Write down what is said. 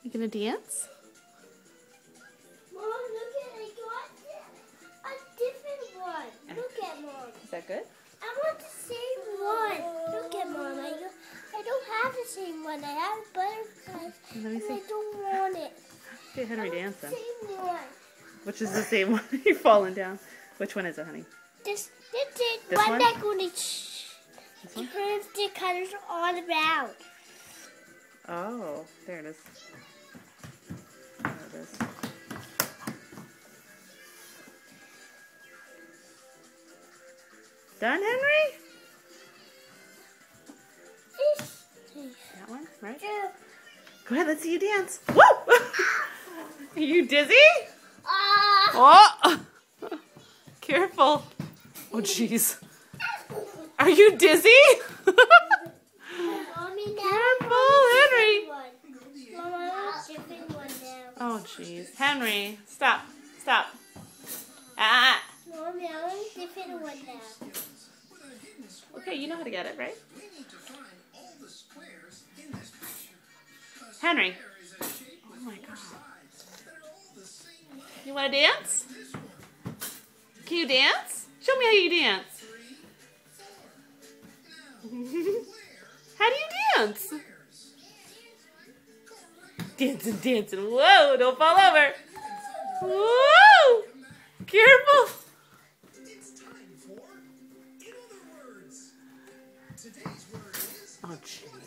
You gonna dance? Mom, look at I got a different one. Look at Mom. Is that good? I want the same one. Look at Mom. I don't have the same one. I have butterflies. Let me and see. I don't want it. Okay, Henry, I want dance the then. same one. Which is the same one? You're falling down. Which one is it, honey? This This one one? that going to This one? turns the colors all around. Oh, there it is. There it is. Done, Henry? This. That one, right? Yeah. Go ahead, let's see you dance. Woo! Are you dizzy? Ah. Oh! Careful. Oh, jeez. Are you dizzy? Mommy, Careful, Henry. Mama, I want a different one now. Oh, jeez. Henry, stop. Stop. Ah. Mommy, I want a different one now. Okay, you know how to get it, right? Henry. Oh, my God. You want to dance? Can you dance? Show me how you dance. How do you dance? Dancing, dancing. Whoa, don't fall over. Whoa! Careful. Oh, jeez.